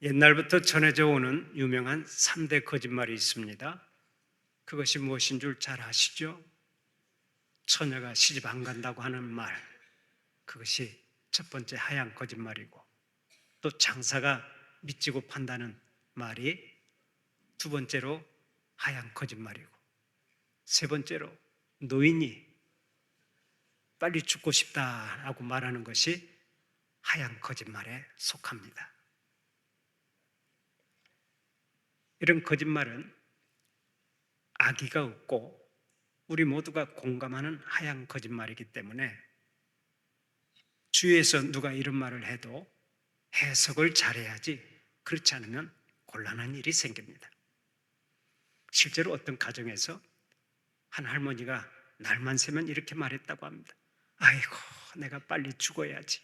옛날부터 전해져 오는 유명한 3대 거짓말이 있습니다. 그것이 무엇인 줄 잘 아시죠? 처녀가 시집 안 간다고 하는 말, 그것이 첫 번째 하얀 거짓말이고, 또 장사가 미치고 판다는 말이 두 번째로 하얀 거짓말이고, 세 번째로 노인이 빨리 죽고 싶다라고 말하는 것이 하얀 거짓말에 속합니다. 이런 거짓말은 악의가 없고 우리 모두가 공감하는 하얀 거짓말이기 때문에 주위에서 누가 이런 말을 해도 해석을 잘해야지, 그렇지 않으면 곤란한 일이 생깁니다. 실제로 어떤 가정에서 한 할머니가 날만 새면 이렇게 말했다고 합니다. 아이고, 내가 빨리 죽어야지.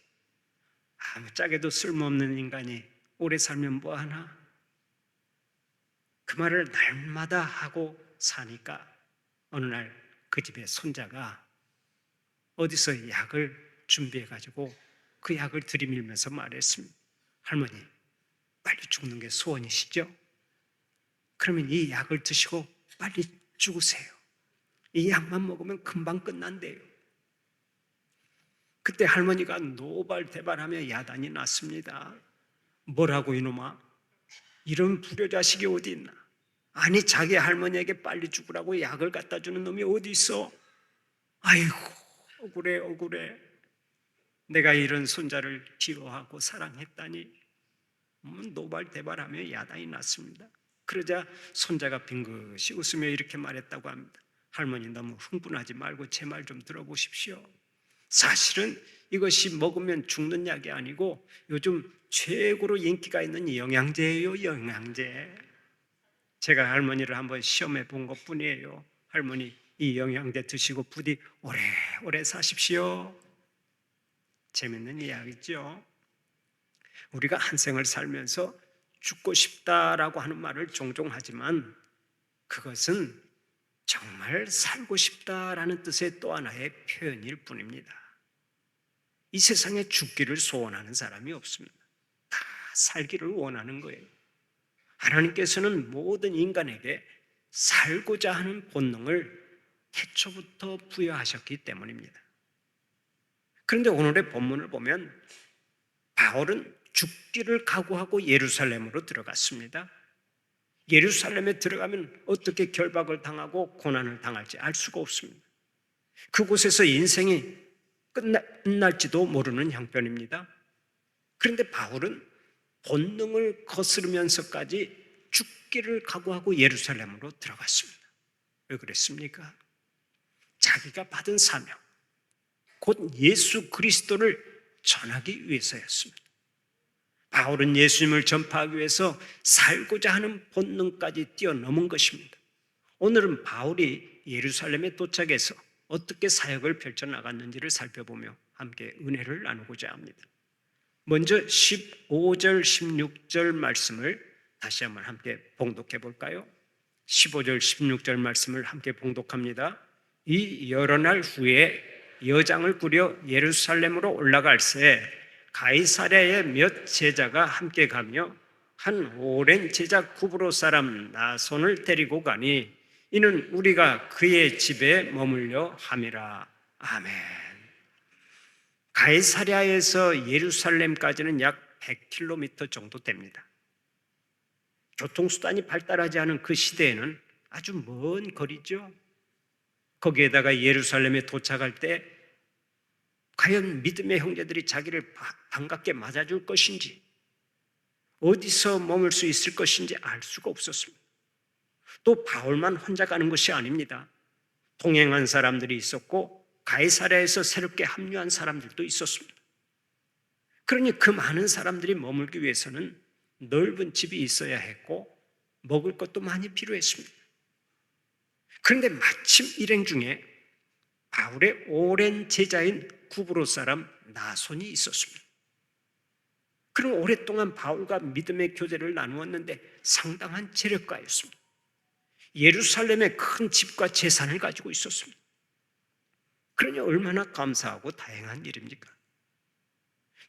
아무짝에도 쓸모없는 인간이 오래 살면 뭐하나? 그 말을 날마다 하고 사니까 어느 날 그 집의 손자가 어디서 약을 준비해가지고 그 약을 들이밀면서 말했습니다. 할머니, 빨리 죽는 게 소원이시죠? 그러면 이 약을 드시고 빨리 죽으세요. 이 약만 먹으면 금방 끝난대요. 그때 할머니가 노발대발하며 야단이 났습니다. 뭐라고 이놈아? 이런 불효자식이 어디 있나? 아니, 자기 할머니에게 빨리 죽으라고 약을 갖다 주는 놈이 어디 있어? 아이고, 억울해, 억울해. 내가 이런 손자를 기로하고 사랑했다니. 노발대발하며 야단이 났습니다. 그러자 손자가 빙긋이 웃으며 이렇게 말했다고 합니다. 할머니, 너무 흥분하지 말고 제 말 좀 들어보십시오. 사실은 이것이 먹으면 죽는 약이 아니고 요즘 최고로 인기가 있는 영양제예요, 영양제. 제가 할머니를 한번 시험해 본 것뿐이에요. 할머니, 이 영양제 드시고 부디 오래오래 사십시오. 재밌는 이야기죠. 우리가 한 생을 살면서 죽고 싶다라고 하는 말을 종종 하지만 그것은 정말 살고 싶다라는 뜻의 또 하나의 표현일 뿐입니다. 이 세상에 죽기를 소원하는 사람이 없습니다. 다 살기를 원하는 거예요. 하나님께서는 모든 인간에게 살고자 하는 본능을 태초부터 부여하셨기 때문입니다. 그런데 오늘의 본문을 보면 바울은 죽기를 각오하고 예루살렘으로 들어갔습니다. 예루살렘에 들어가면 어떻게 결박을 당하고 고난을 당할지 알 수가 없습니다. 그곳에서 인생이 끝날지도 모르는 형편입니다. 그런데 바울은 본능을 거스르면서까지 죽기를 각오하고 예루살렘으로 들어갔습니다. 왜 그랬습니까? 자기가 받은 사명, 곧 예수 그리스도를 전하기 위해서였습니다. 바울은 예수님을 전파하기 위해서 살고자 하는 본능까지 뛰어넘은 것입니다. 오늘은 바울이 예루살렘에 도착해서 어떻게 사역을 펼쳐나갔는지를 살펴보며 함께 은혜를 나누고자 합니다. 먼저 15절, 16절 말씀을 다시 한번 함께 봉독해 볼까요? 15절, 16절 말씀을 함께 봉독합니다. 이 여러 날 후에 여장을 꾸려 예루살렘으로 올라갈새 가이사랴의 몇 제자가 함께 가며 한 오랜 제자 구브로 사람 나손을 데리고 가니 이는 우리가 그의 집에 머물려 함이라. 아멘. 가이사랴에서 예루살렘까지는 약 100km 정도 됩니다. 교통수단이 발달하지 않은 그 시대에는 아주 먼 거리죠. 거기에다가 예루살렘에 도착할 때 과연 믿음의 형제들이 자기를 반갑게 맞아줄 것인지, 어디서 머물 수 있을 것인지 알 수가 없었습니다. 또 바울만 혼자 가는 것이 아닙니다. 동행한 사람들이 있었고 가이사랴에서 새롭게 합류한 사람들도 있었습니다. 그러니 그 많은 사람들이 머물기 위해서는 넓은 집이 있어야 했고 먹을 것도 많이 필요했습니다. 그런데 마침 일행 중에 바울의 오랜 제자인 구브로 사람 나손이 있었습니다. 그럼 오랫동안 바울과 믿음의 교제를 나누었는데 상당한 재력가였습니다. 예루살렘에 큰 집과 재산을 가지고 있었습니다. 그러니 얼마나 감사하고 다행한 일입니까?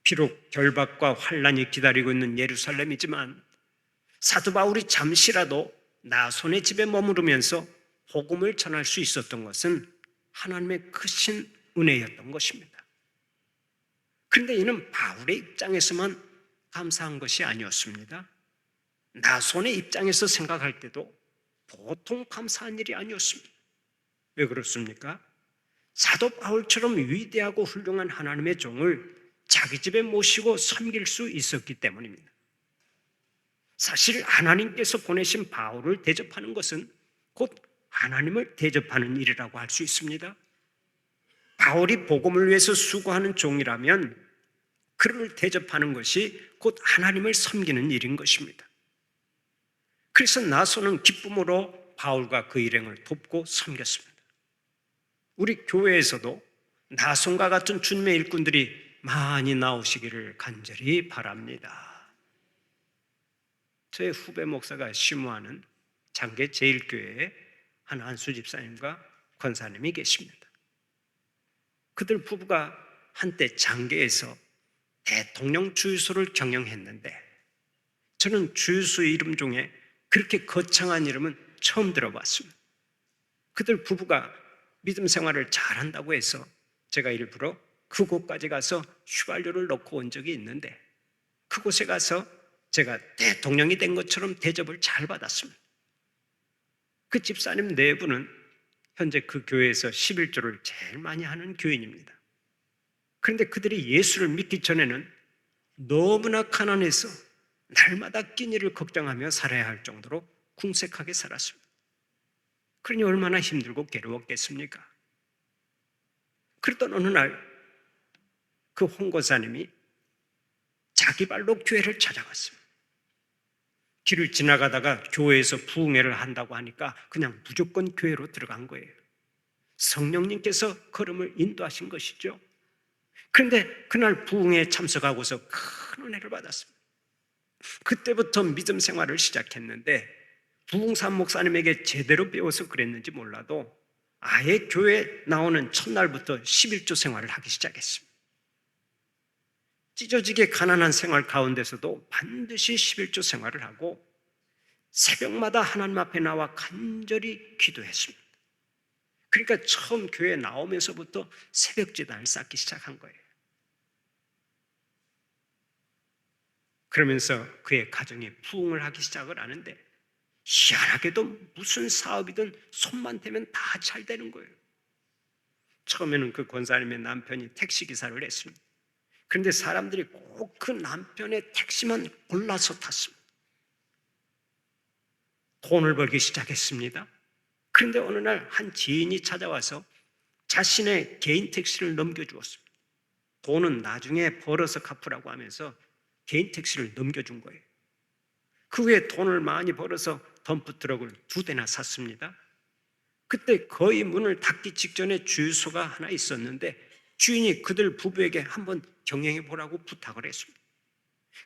비록 결박과 환란이 기다리고 있는 예루살렘이지만 사도 바울이 잠시라도 나손의 집에 머무르면서 복음을 전할 수 있었던 것은 하나님의 크신 은혜였던 것입니다. 그런데 이는 바울의 입장에서만 감사한 것이 아니었습니다. 나손의 입장에서 생각할 때도 보통 감사한 일이 아니었습니다. 왜 그렇습니까? 사도 바울처럼 위대하고 훌륭한 하나님의 종을 자기 집에 모시고 섬길 수 있었기 때문입니다. 사실 하나님께서 보내신 바울을 대접하는 것은 곧 하나님을 대접하는 일이라고 할 수 있습니다. 바울이 복음을 위해서 수고하는 종이라면 그를 대접하는 것이 곧 하나님을 섬기는 일인 것입니다. 그래서 나손은 기쁨으로 바울과 그 일행을 돕고 섬겼습니다. 우리 교회에서도 나손과 같은 주님의 일꾼들이 많이 나오시기를 간절히 바랍니다. 저의 후배 목사가 심우하는 장계 제일교회에 한수 집사님과 권사님이 계십니다. 그들 부부가 한때 장계에서 대통령 주유소를 경영했는데 저는 주유소 이름 중에 그렇게 거창한 이름은 처음 들어봤습니다. 그들 부부가 믿음 생활을 잘한다고 해서 제가 일부러 그곳까지 가서 휘발유를 넣고 온 적이 있는데 그곳에 가서 제가 대통령이 된 것처럼 대접을 잘 받았습니다. 그 집사님 네 분은 현재 그 교회에서 11조를 제일 많이 하는 교인입니다. 그런데 그들이 예수를 믿기 전에는 너무나 가난해서 날마다 끼니를 걱정하며 살아야 할 정도로 궁색하게 살았습니다. 그러니 얼마나 힘들고 괴로웠겠습니까? 그랬던 어느 날 그 홍고사님이 자기 발로 교회를 찾아갔습니다. 길을 지나가다가 교회에서 부흥회를 한다고 하니까 그냥 무조건 교회로 들어간 거예요. 성령님께서 걸음을 인도하신 것이죠. 그런데 그날 부흥회에 참석하고서 큰 은혜를 받았습니다. 그때부터 믿음 생활을 시작했는데 부흥산 목사님에게 제대로 배워서 그랬는지 몰라도 아예 교회에 나오는 첫날부터 11조 생활을 하기 시작했습니다. 찢어지게 가난한 생활 가운데서도 반드시 11조 생활을 하고 새벽마다 하나님 앞에 나와 간절히 기도했습니다. 그러니까 처음 교회에 나오면서부터 새벽제단을 쌓기 시작한 거예요. 그러면서 그의 가정이 부흥을 하기 시작을 하는데 희한하게도 무슨 사업이든 손만 대면 다 잘 되는 거예요. 처음에는 그 권사님의 남편이 택시기사를 했습니다. 그런데 사람들이 꼭 그 남편의 택시만 골라서 탔습니다. 돈을 벌기 시작했습니다. 그런데 어느 날 한 지인이 찾아와서 자신의 개인 택시를 넘겨주었습니다. 돈은 나중에 벌어서 갚으라고 하면서 개인 택시를 넘겨준 거예요. 그 후에 돈을 많이 벌어서 덤프트럭을 2대나 샀습니다. 그때 거의 문을 닫기 직전에 주유소가 하나 있었는데 주인이 그들 부부에게 한번 경영해 보라고 부탁을 했습니다.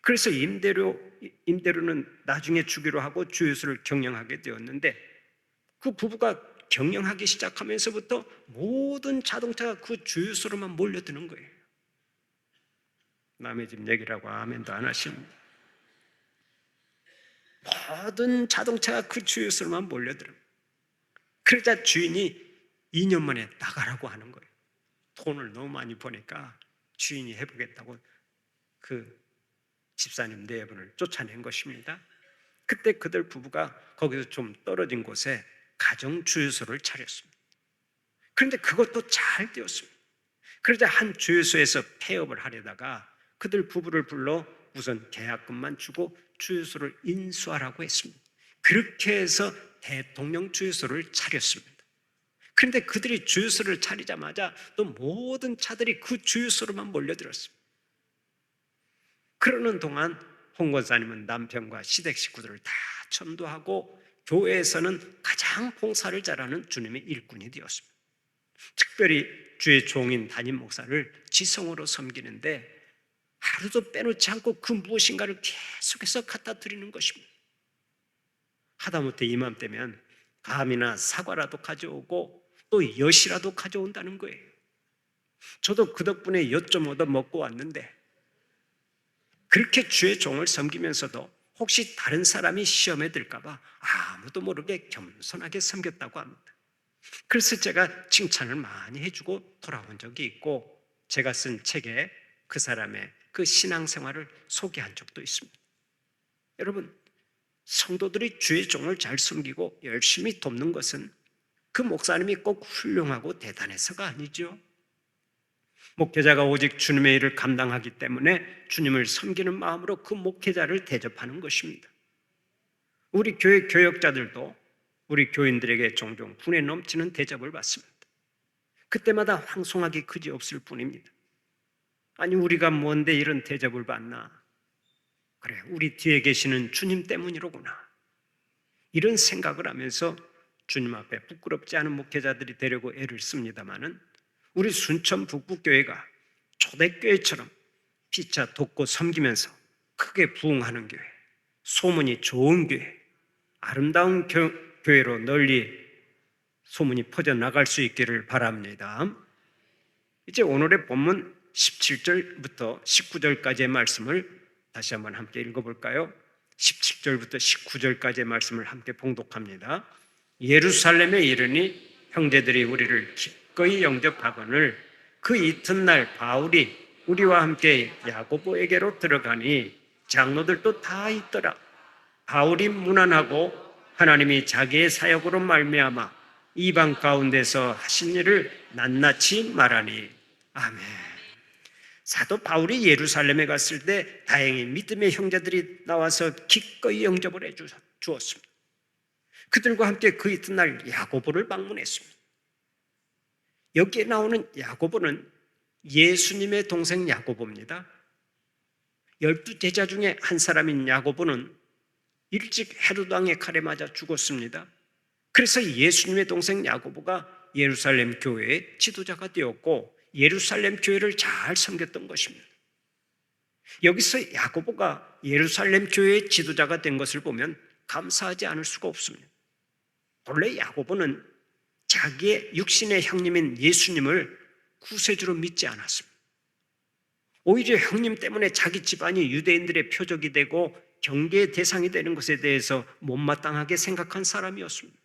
그래서 임대료는 나중에 주기로 하고 주유소를 경영하게 되었는데 그 부부가 경영하기 시작하면서부터 모든 자동차가 그 주유소로만 몰려드는 거예요. 남의 집 얘기라고 아멘도 안 하십니다. 모든 자동차가 그 주유소로만 몰려들어요. 그러자 주인이 2년 만에 나가라고 하는 거예요. 돈을 너무 많이 버니까 주인이 해보겠다고 그 집사님 네 분을 쫓아낸 것입니다. 그때 그들 부부가 거기서 좀 떨어진 곳에 가정 주유소를 차렸습니다. 그런데 그것도 잘 되었습니다. 그러자 한 주유소에서 폐업을 하려다가 그들 부부를 불러 우선 계약금만 주고 주유소를 인수하라고 했습니다. 그렇게 해서 대통령 주유소를 차렸습니다. 그런데 그들이 주유소를 차리자마자 또 모든 차들이 그 주유소로만 몰려들었습니다. 그러는 동안 홍 권사님은 남편과 시댁 식구들을 다 전도하고 교회에서는 가장 봉사를 잘하는 주님의 일꾼이 되었습니다. 특별히 주의 종인 담임 목사를 지성으로 섬기는데 하루도 빼놓지 않고 그 무엇인가를 계속해서 갖다 드리는 것입니다. 하다못해 이맘때면 감이나 사과라도 가져오고 또 엿이라도 가져온다는 거예요. 저도 그 덕분에 엿 좀 얻어 먹고 왔는데 그렇게 주의 종을 섬기면서도 혹시 다른 사람이 시험에 들까 봐 아무도 모르게 겸손하게 섬겼다고 합니다. 그래서 제가 칭찬을 많이 해주고 돌아온 적이 있고, 제가 쓴 책에 그 사람의 그 신앙생활을 소개한 적도 있습니다. 여러분, 성도들이 주의 종을 잘 섬기고 열심히 돕는 것은 그 목사님이 꼭 훌륭하고 대단해서가 아니죠. 목회자가 오직 주님의 일을 감당하기 때문에 주님을 섬기는 마음으로 그 목회자를 대접하는 것입니다. 우리 교회 교역자들도 우리 교인들에게 종종 분에 넘치는 대접을 받습니다. 그때마다 황송하기 그지없을 뿐입니다. 아니, 우리가 뭔데 이런 대접을 받나? 그래, 우리 뒤에 계시는 주님 때문이로구나. 이런 생각을 하면서 주님 앞에 부끄럽지 않은 목회자들이 되려고 애를 씁니다마는, 우리 순천 북부교회가 초대교회처럼 피차 돕고 섬기면서 크게 부흥하는 교회, 소문이 좋은 교회, 아름다운 교회로 널리 소문이 퍼져나갈 수 있기를 바랍니다. 이제 오늘의 본문 17절부터 19절까지의 말씀을 다시 한번 함께 읽어볼까요? 17절부터 19절까지의 말씀을 함께 봉독합니다. 예루살렘에 이르니 형제들이 우리를 기꺼이 영접하거늘 그 이튿날 바울이 우리와 함께 야고보에게로 들어가니 장로들도 다 있더라. 바울이 문안하고 하나님이 자기의 사역으로 말미암아 이방 가운데서 하신 일을 낱낱이 말하니. 아멘. 사도 바울이 예루살렘에 갔을 때 다행히 믿음의 형제들이 나와서 기꺼이 영접을 해 주었습니다. 그들과 함께 그 이튿날 야고보를 방문했습니다. 여기에 나오는 야고보는 예수님의 동생 야고보입니다. 12제자 중에 한 사람인 야고보는 일찍 헤롯 왕의 칼에 맞아 죽었습니다. 그래서 예수님의 동생 야고보가 예루살렘 교회의 지도자가 되었고 예루살렘 교회를 잘 섬겼던 것입니다. 여기서 야고보가 예루살렘 교회의 지도자가 된 것을 보면 감사하지 않을 수가 없습니다. 본래 야고보는 자기의 육신의 형님인 예수님을 구세주로 믿지 않았습니다. 오히려 형님 때문에 자기 집안이 유대인들의 표적이 되고 경계의 대상이 되는 것에 대해서 못마땅하게 생각한 사람이었습니다.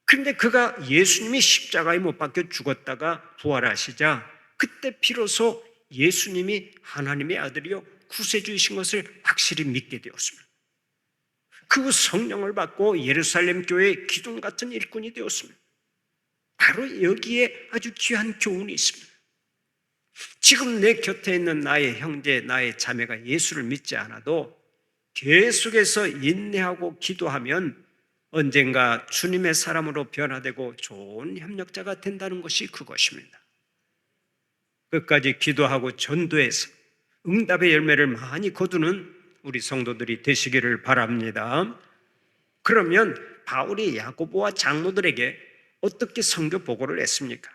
그런데 그가 예수님이 십자가에 못 박혀 죽었다가 부활하시자 그때 비로소 예수님이 하나님의 아들이요 구세주이신 것을 확실히 믿게 되었습니다. 그 성령을 받고 예루살렘 교회의 기둥 같은 일꾼이 되었습니다. 바로 여기에 아주 귀한 교훈이 있습니다. 지금 내 곁에 있는 나의 형제, 나의 자매가 예수를 믿지 않아도 계속해서 인내하고 기도하면 언젠가 주님의 사람으로 변화되고 좋은 협력자가 된다는 것이 그것입니다. 끝까지 기도하고 전도해서 응답의 열매를 많이 거두는 우리 성도들이 되시기를 바랍니다. 그러면 바울이 야고보와 장로들에게 어떻게 선교 보고를 했습니까?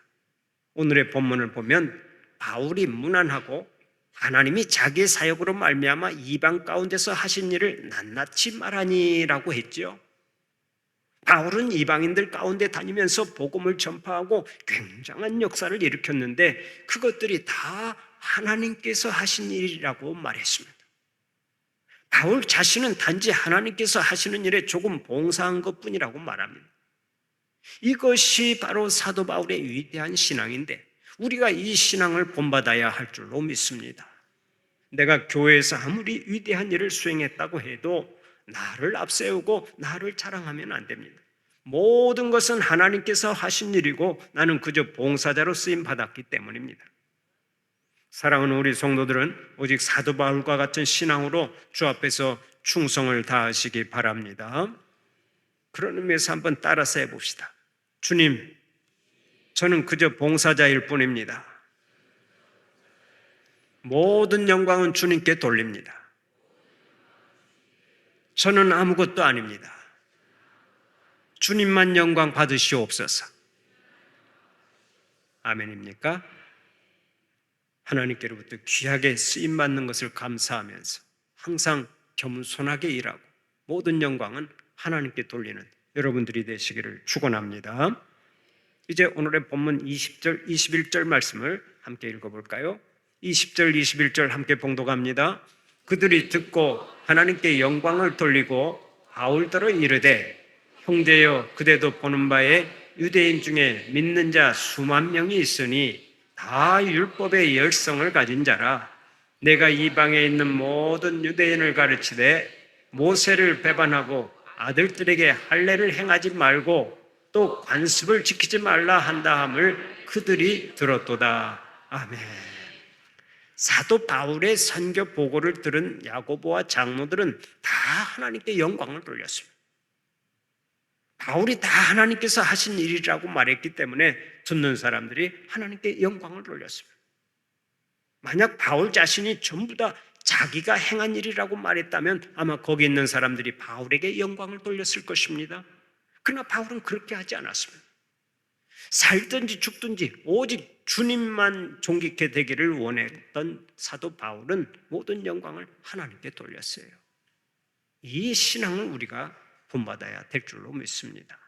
오늘의 본문을 보면 바울이 문안하고 하나님이 자기의 사역으로 말미암아 이방 가운데서 하신 일을 낱낱이 말하니라고 했죠. 바울은 이방인들 가운데 다니면서 복음을 전파하고 굉장한 역사를 일으켰는데 그것들이 다 하나님께서 하신 일이라고 말했습니다. 바울 자신은 단지 하나님께서 하시는 일에 조금 봉사한 것뿐이라고 말합니다. 이것이 바로 사도 바울의 위대한 신앙인데 우리가 이 신앙을 본받아야 할 줄로 믿습니다. 내가 교회에서 아무리 위대한 일을 수행했다고 해도 나를 앞세우고 나를 자랑하면 안 됩니다. 모든 것은 하나님께서 하신 일이고 나는 그저 봉사자로 쓰임 받았기 때문입니다. 사랑하는 우리 성도들은 오직 사도 바울과 같은 신앙으로 주 앞에서 충성을 다하시기 바랍니다. 그런 의미에서 한번 따라서 해봅시다. 주님, 저는 그저 봉사자일 뿐입니다. 모든 영광은 주님께 돌립니다. 저는 아무것도 아닙니다. 주님만 영광 받으시옵소서. 아멘입니까? 하나님께로부터 귀하게 쓰임받는 것을 감사하면서 항상 겸손하게 일하고 모든 영광은 하나님께 돌리는 여러분들이 되시기를 축원합니다. 이제 오늘의 본문 20절, 21절 말씀을 함께 읽어볼까요? 20절 21절 함께 봉독합니다. 그들이 듣고 하나님께 영광을 돌리고 바울더러 이르되 형제여 그대도 보는 바에 유대인 중에 믿는 자 수만 명이 있으니 다 율법의 열성을 가진 자라. 내가 이방에 있는 모든 유대인을 가르치되 모세를 배반하고 아들들에게 할례를 행하지 말고 또 관습을 지키지 말라 한다 함을 그들이 들었도다. 아멘. 사도 바울의 선교 보고를 들은 야고보와 장로들은 다 하나님께 영광을 돌렸습니다. 바울이 다 하나님께서 하신 일이라고 말했기 때문에 듣는 사람들이 하나님께 영광을 돌렸습니다. 만약 바울 자신이 전부 다 자기가 행한 일이라고 말했다면 아마 거기 있는 사람들이 바울에게 영광을 돌렸을 것입니다. 그러나 바울은 그렇게 하지 않았습니다. 살든지 죽든지 오직 주님만 존귀케 되기를 원했던 사도 바울은 모든 영광을 하나님께 돌렸어요. 이 신앙을 우리가 본받아야 될 줄로 믿습니다.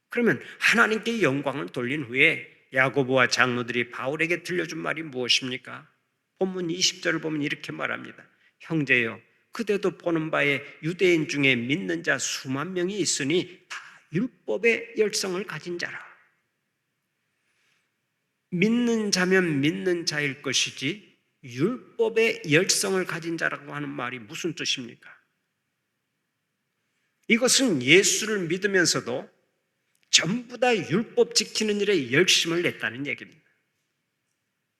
그러면 하나님께 영광을 돌린 후에 야고보와 장로들이 바울에게 들려준 말이 무엇입니까? 본문 20절을 보면 이렇게 말합니다. 형제여 그대도 보는 바에 유대인 중에 믿는 자 수만 명이 있으니 다 율법의 열성을 가진 자라. 믿는 자면 믿는 자일 것이지 율법의 열성을 가진 자라고 하는 말이 무슨 뜻입니까? 이것은 예수를 믿으면서도 전부 다 율법 지키는 일에 열심을 냈다는 얘기입니다.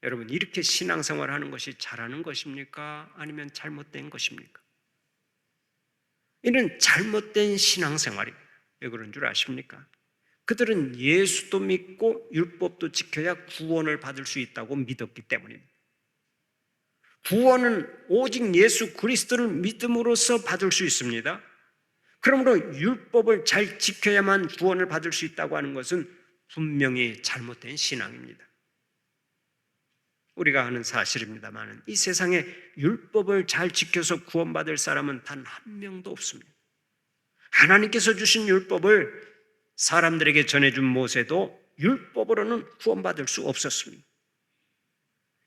여러분, 이렇게 신앙생활을 하는 것이 잘하는 것입니까? 아니면 잘못된 것입니까? 이는 잘못된 신앙생활입니다. 왜 그런 줄 아십니까? 그들은 예수도 믿고 율법도 지켜야 구원을 받을 수 있다고 믿었기 때문입니다. 구원은 오직 예수 그리스도를 믿음으로써 받을 수 있습니다. 그러므로 율법을 잘 지켜야만 구원을 받을 수 있다고 하는 것은 분명히 잘못된 신앙입니다. 우리가 아는 사실입니다만 이 세상에 율법을 잘 지켜서 구원받을 사람은 단 한 명도 없습니다. 하나님께서 주신 율법을 사람들에게 전해준 모세도 율법으로는 구원받을 수 없었습니다.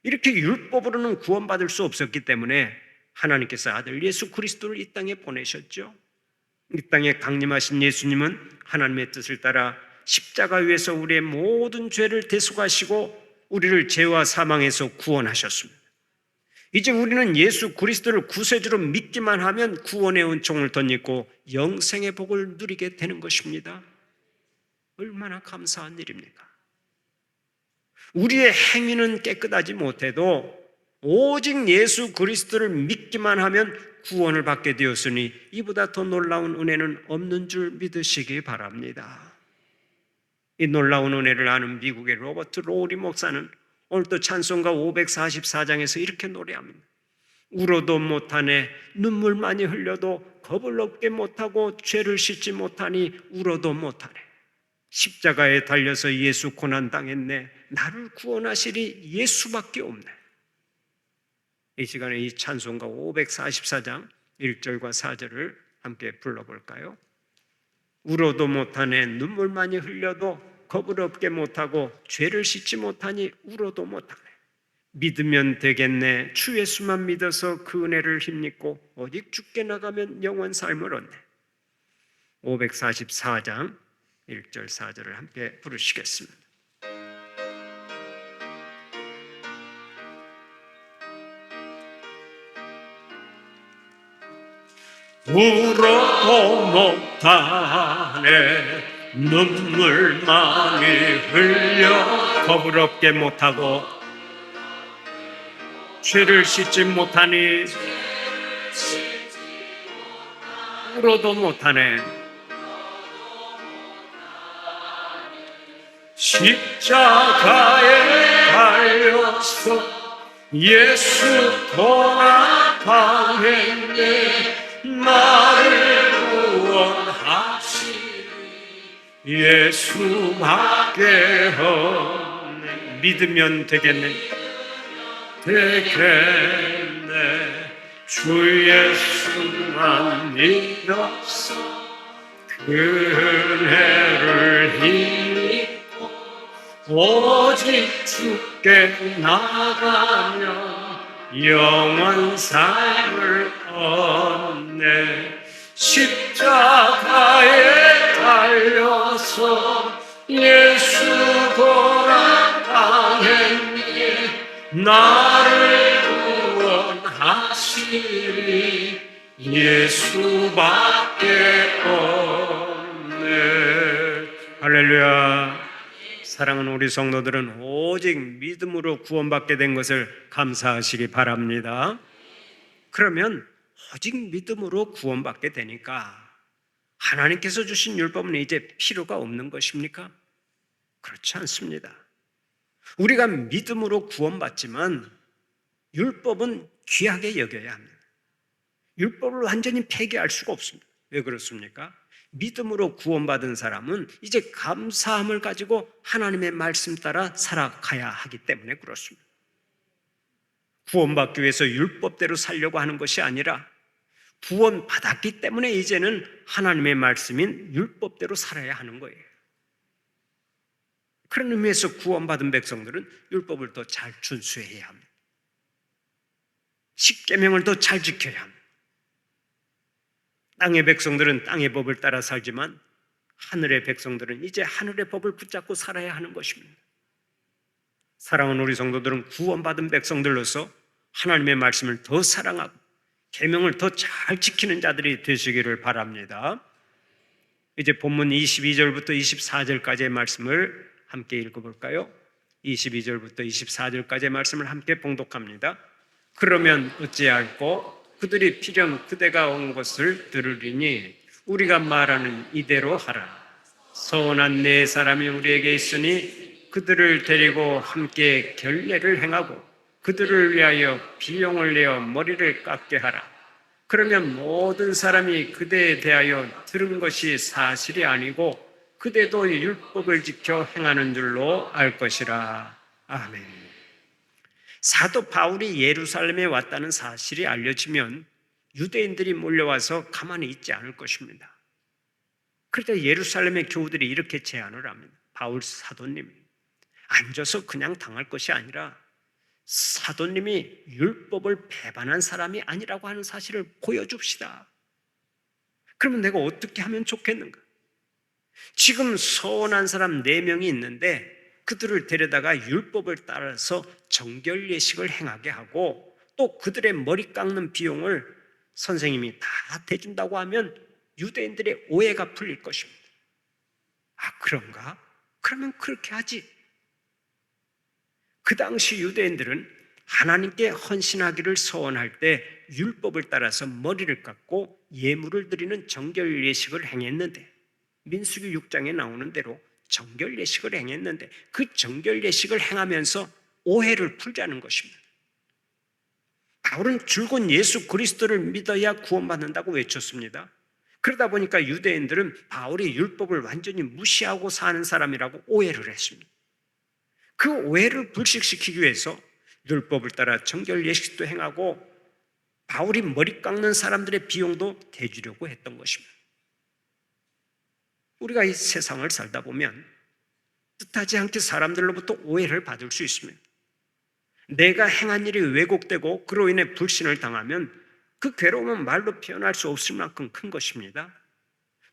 이렇게 율법으로는 구원받을 수 없었기 때문에 하나님께서 아들 예수 그리스도를 이 땅에 보내셨죠. 이 땅에 강림하신 예수님은 하나님의 뜻을 따라 십자가 위에서 우리의 모든 죄를 대속하시고 우리를 죄와 사망에서 구원하셨습니다. 이제 우리는 예수 그리스도를 구세주로 믿기만 하면 구원의 은총을 덧입고 영생의 복을 누리게 되는 것입니다. 얼마나 감사한 일입니까? 우리의 행위는 깨끗하지 못해도 오직 예수 그리스도를 믿기만 하면 구원을 받게 되었으니 이보다 더 놀라운 은혜는 없는 줄 믿으시기 바랍니다. 이 놀라운 은혜를 아는 미국의 로버트 로우리 목사는 오늘도 찬송가 544장에서 이렇게 노래합니다. 울어도 못하네 눈물 많이 흘려도 겁을 얻게 못하고 죄를 씻지 못하니 울어도 못하네. 십자가에 달려서 예수 고난당했네. 나를 구원하시리 예수밖에 없네. 이 시간에 이 찬송가 544장 1절과 4절을 함께 불러볼까요? 울어도 못하네 눈물 많이 흘려도 겁을 얻게 못하고 죄를 씻지 못하니 울어도 못하네. 믿으면 되겠네 주 예수만 믿어서 그 은혜를 힘입고 오직 죽게 나가면 영원 삶을 얻네. 544장 1절 4절을 함께 부르시겠습니다. 울어도 못하네 눈물 많이 흘려 겁을 얻게 못하고 죄를 씻지 못하니 울어도 못하네. 십자가에 달려서 예수 고난당했네. 나를 구원하시니 예수밖에 없네. 믿으면 되겠네. 주 예수만 믿어서 그 은혜를 힘입고 오직 주께 나가면 영원 삶을 얻네. 십자가에 달려서 예수 고난 당했니. 나를 구원하시리 예수밖에 없네. 할렐루야. 사랑하는 우리 성도들은 오직 믿음으로 구원받게 된 것을 감사하시기 바랍니다. 그러면 오직 믿음으로 구원받게 되니까 하나님께서 주신 율법은 이제 필요가 없는 것입니까? 그렇지 않습니다. 우리가 믿음으로 구원받지만 율법은 귀하게 여겨야 합니다. 율법을 완전히 폐기할 수가 없습니다. 왜 그렇습니까? 믿음으로 구원받은 사람은 이제 감사함을 가지고 하나님의 말씀 따라 살아가야 하기 때문에 그렇습니다. 구원받기 위해서 율법대로 살려고 하는 것이 아니라 구원받았기 때문에 이제는 하나님의 말씀인 율법대로 살아야 하는 거예요. 그런 의미에서 구원받은 백성들은 율법을 더 잘 준수해야 합니다. 십계명을 더 잘 지켜야 합니다. 땅의 백성들은 땅의 법을 따라 살지만 하늘의 백성들은 이제 하늘의 법을 붙잡고 살아야 하는 것입니다. 사랑하는 우리 성도들은 구원받은 백성들로서 하나님의 말씀을 더 사랑하고 계명을 더 잘 지키는 자들이 되시기를 바랍니다. 이제 본문 22절부터 24절까지의 말씀을 함께 읽어볼까요? 22절부터 24절까지의 말씀을 함께 봉독합니다. 그러면 어찌할꼬 그들이 필연 그대가 온 것을 들으리니 우리가 말하는 이대로 하라. 서원한 네 사람이 우리에게 있으니 그들을 데리고 함께 결례를 행하고 그들을 위하여 비용을 내어 머리를 깎게 하라. 그러면 모든 사람이 그대에 대하여 들은 것이 사실이 아니고 그대도 율법을 지켜 행하는 줄로 알 것이라. 아멘. 사도 바울이 예루살렘에 왔다는 사실이 알려지면 유대인들이 몰려와서 가만히 있지 않을 것입니다. 그러자 예루살렘의 교우들이 이렇게 제안을 합니다. 바울 사도님, 앉아서 그냥 당할 것이 아니라 사도님이 율법을 배반한 사람이 아니라고 하는 사실을 보여줍시다. 그러면 내가 어떻게 하면 좋겠는가? 지금 서원한 사람 4명이 있는데 그들을 데려다가 율법을 따라서 정결 예식을 행하게 하고 또 그들의 머리 깎는 비용을 선생님이 다 대준다고 하면 유대인들의 오해가 풀릴 것입니다. 아, 그런가? 그러면 그렇게 하지. 그 당시 유대인들은 하나님께 헌신하기를 서원할 때 율법을 따라서 머리를 깎고 예물을 드리는 정결 예식을 행했는데 민수기 6장에 나오는 대로 정결 예식을 행했는데 그 정결 예식을 행하면서 오해를 풀자는 것입니다. 바울은 줄곧 예수 그리스도를 믿어야 구원받는다고 외쳤습니다. 그러다 보니까 유대인들은 바울이 율법을 완전히 무시하고 사는 사람이라고 오해를 했습니다. 그 오해를 불식시키기 위해서 율법을 따라 정결 예식도 행하고 바울이 머리 깎는 사람들의 비용도 대주려고 했던 것입니다. 우리가 이 세상을 살다 보면 뜻하지 않게 사람들로부터 오해를 받을 수 있습니다. 내가 행한 일이 왜곡되고 그로 인해 불신을 당하면 그 괴로움은 말로 표현할 수 없을 만큼 큰 것입니다.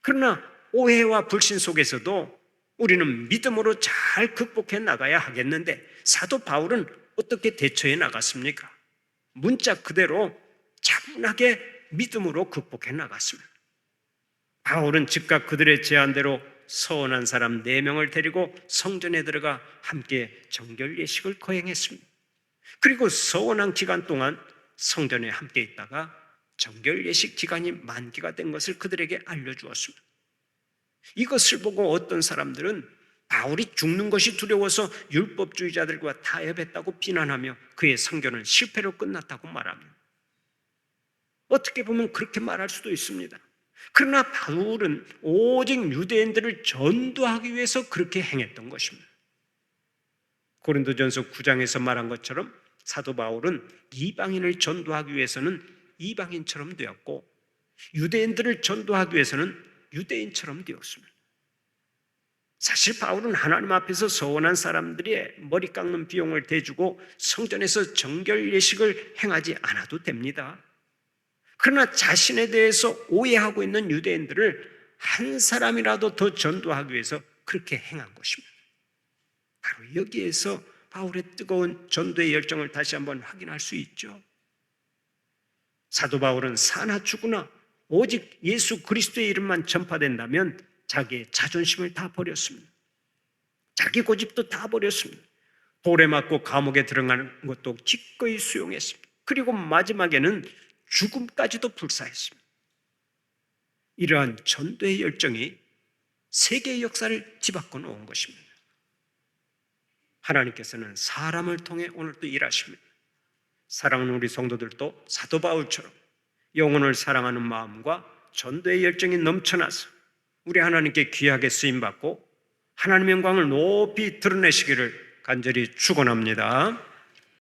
그러나 오해와 불신 속에서도 우리는 믿음으로 잘 극복해 나가야 하겠는데 사도 바울은 어떻게 대처해 나갔습니까? 문자 그대로 차분하게 믿음으로 극복해 나갔습니다. 바울은 즉각 그들의 제안대로 서원한 사람 4명을 데리고 성전에 들어가 함께 정결 예식을 거행했습니다. 그리고 서원한 기간 동안 성전에 함께 있다가 정결 예식 기간이 만기가 된 것을 그들에게 알려주었습니다. 이것을 보고 어떤 사람들은 바울이 죽는 것이 두려워서 율법주의자들과 타협했다고 비난하며 그의 선교는 실패로 끝났다고 말합니다. 어떻게 보면 그렇게 말할 수도 있습니다. 그러나 바울은 오직 유대인들을 전도하기 위해서 그렇게 행했던 것입니다. 고린도전서 9장에서 말한 것처럼 사도 바울은 이방인을 전도하기 위해서는 이방인처럼 되었고 유대인들을 전도하기 위해서는 유대인처럼 되었습니다. 사실 바울은 하나님 앞에서 서원한 사람들의 머리 깎는 비용을 대주고 성전에서 정결 예식을 행하지 않아도 됩니다. 그러나 자신에 대해서 오해하고 있는 유대인들을 한 사람이라도 더 전도하기 위해서 그렇게 행한 것입니다. 바로 여기에서 바울의 뜨거운 전도의 열정을 다시 한번 확인할 수 있죠. 사도 바울은 사나 죽으나 오직 예수 그리스도의 이름만 전파된다면 자기의 자존심을 다 버렸습니다. 자기 고집도 다 버렸습니다. 돌에 맞고 감옥에 들어가는 것도 기꺼이 수용했습니다. 그리고 마지막에는 죽음까지도 불사했습니다. 이러한 전도의 열정이 세계의 역사를 뒤바꿔 놓은 것입니다. 하나님께서는 사람을 통해 오늘도 일하십니다. 사랑하는 우리 성도들도 사도 바울처럼 영혼을 사랑하는 마음과 전도의 열정이 넘쳐나서 우리 하나님께 귀하게 쓰임받고 하나님의 영광을 높이 드러내시기를 간절히 축원합니다.